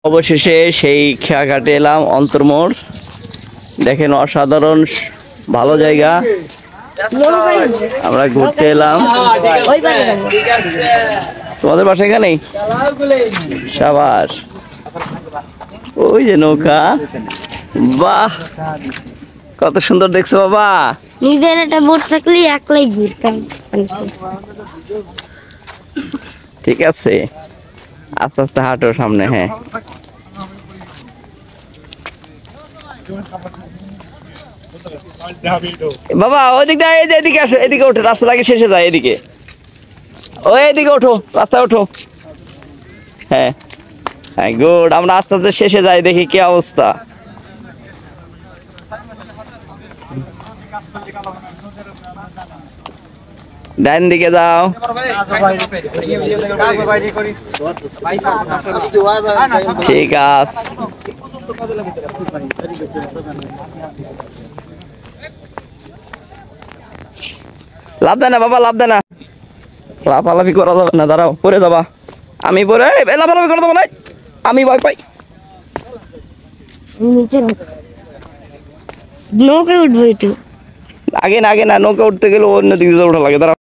অবশেষে সেই খেয়াঘাটে এলাম, অন্তর্মোড়। দেখেন অসাধারণ ভালো জায়গা, আমরা ঘুরতে এলাম। তোমাদের বাসা এখানেই? সাবাস। ওই যে নৌকা, বাহ কত সুন্দর দেখছো বাবা। নিজের একটা বোট থাকলে একলাই ঘুরতাম। ঠিক আছে, আস্তে আস্তে হাঁটো সামনে। হ্যাঁ বাবা ওইদিকটা, এদিকে আসো, এদিকে ওঠো, রাস্তা থেকে শেষে যায় এদিকে। ওই এদিকে ওঠো, রাস্তায় ওঠো। হ্যাঁ হ্যাঁ গুড। আমরা আস্তে আস্তে শেষে যাই, দেখি কি অবস্থা। ডান দিকে যাও। ঠিক আছে, লাভ দেয় না বাবা, লাভ দেয় না, লাফালাফি করা যাবে না। দাঁড়াও, পরে যাবা। আমি পরে লাফালাফি করে দেবো না, আমি ভয় পাই। নৌকা উঠবো একটু আগে না, আগে না, নৌকা উঠতে গেলে অন্য দিক দিয়ে ওঠা লাগে। দাঁড়াও,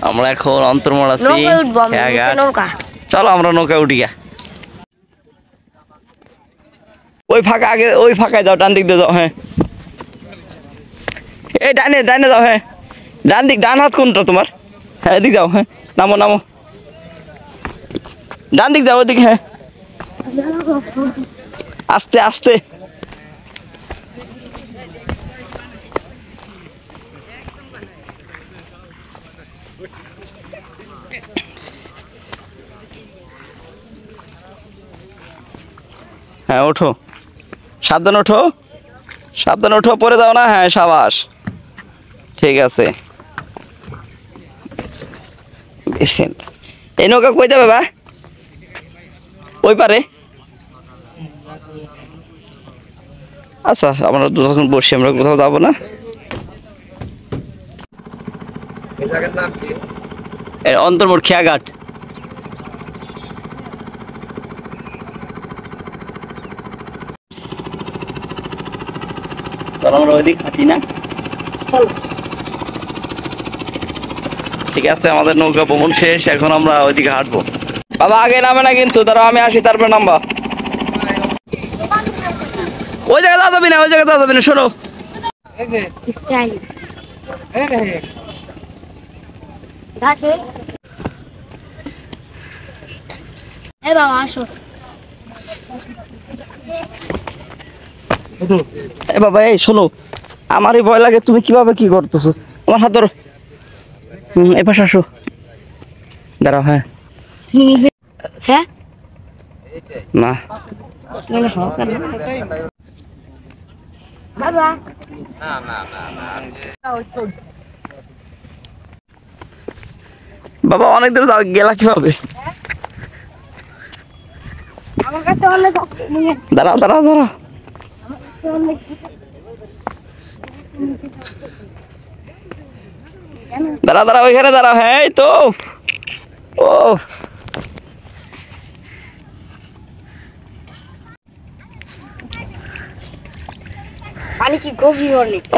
আমরা এখন অন্তর্মোড় আছি। চলো আমরা নৌকা উঠি গা। ওই ফাঁকা, আগে ওই ফাঁকায় যাও, ডান দিক দিয়ে যাও। হ্যাঁ এই ডানে, ডানে যাও। হ্যাঁ ডান দিক, ডান হাত কোনটা তোমার? হ্যাঁ এদিক যাও। হ্যাঁ নামো নামো, ডান দিক যাও, ওদিকে। হ্যাঁ আস্তে আস্তে। হ্যাঁ ওঠো, সাবধান ওঠো, সাবধান ওঠো, পরে যাও না। হ্যাঁ সাবাস, ঠিক আছে। এই নৌকা কই যাবে বা? ওই পারে। আচ্ছা আমরা যখন বসি, আমরা কোথাও যাবো না। অন্তর্মোড় খেয়াঘাট। আমরা ওইদিক হাঁটি না। ঠিক আছে, আমাদের নৌকা ভ্রমণ শেষ, এখন আমরা ওইদিকে হাঁটবো। বাবা আগে নামে না কিন্তু, দাঁড়াও আমি আসি, তারপর নামবা। ওই জায়গা যাওয়া যাবে না, ওই জায়গা যাওয়া যাবে না, শোনো। এ বাবা এই শোনো, আমারই ভয় লাগে, তুমি কিভাবে কি করতেছো? আমার হাত ধরো। এ পাশে আসো, দাঁড়াও। হ্যাঁ হ্যাঁ না বাবা অনেক দূর যাও, গেলা কিভাবে? দাঁড়াও দাঁড়াও দাঁড়াও, দাঁড়াও দাঁড়াও, ওইখানে দাঁড়াও। হ্যাঁ এই তো। ও পানি কি গভীর?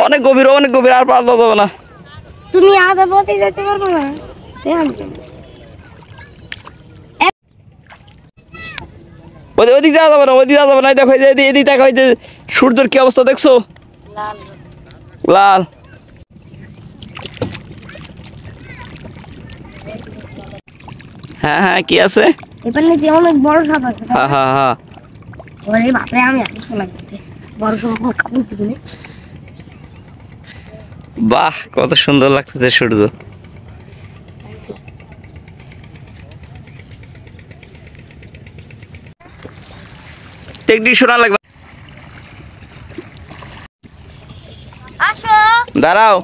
অনেক গভীর, অনেক গভীর, আর পার যাবো না। তুমি আধা পথে যেতে পারবে না। ওইদিক যাওয়া যাবে না, ওইদিক যাওয়া যাবে না। দেখো এদিক দেখো, এই যে সূর্যের কি অবস্থা দেখছো, লাল। হ্যাঁ হ্যাঁ কি আছে? এখানে অনেক বড় সাপ আছে। হ্যাঁ হ্যাঁ হ্যাঁ। ওরে বাপরে, আমি এত শোনা করতে বড় সাপ কাপড় দিলে। বাহ কত সুন্দর লাগতেছে সূর্য। টেকনিক শোনা লাগবে। আসো দাঁড়াও,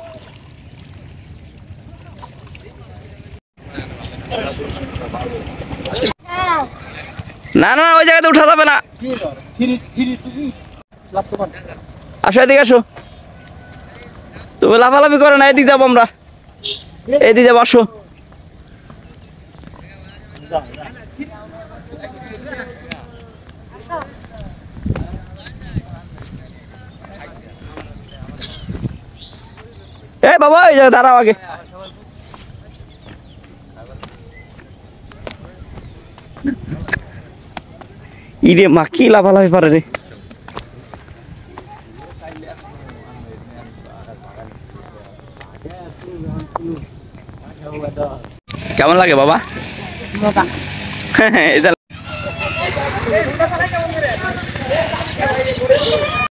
না না ওই জায়গাতে উঠা যাবে না। আসো এদিকে আসো, তুমি লাফালাফি করো না, এদিক যাবো আমরা, এদিকে যাবো, আসো। এ বাবা এই যে দাঁড়াও আগে। ইরে মা কি লাফালাফি পারে রে। কেমন লাগে বাবা? মজা। এটা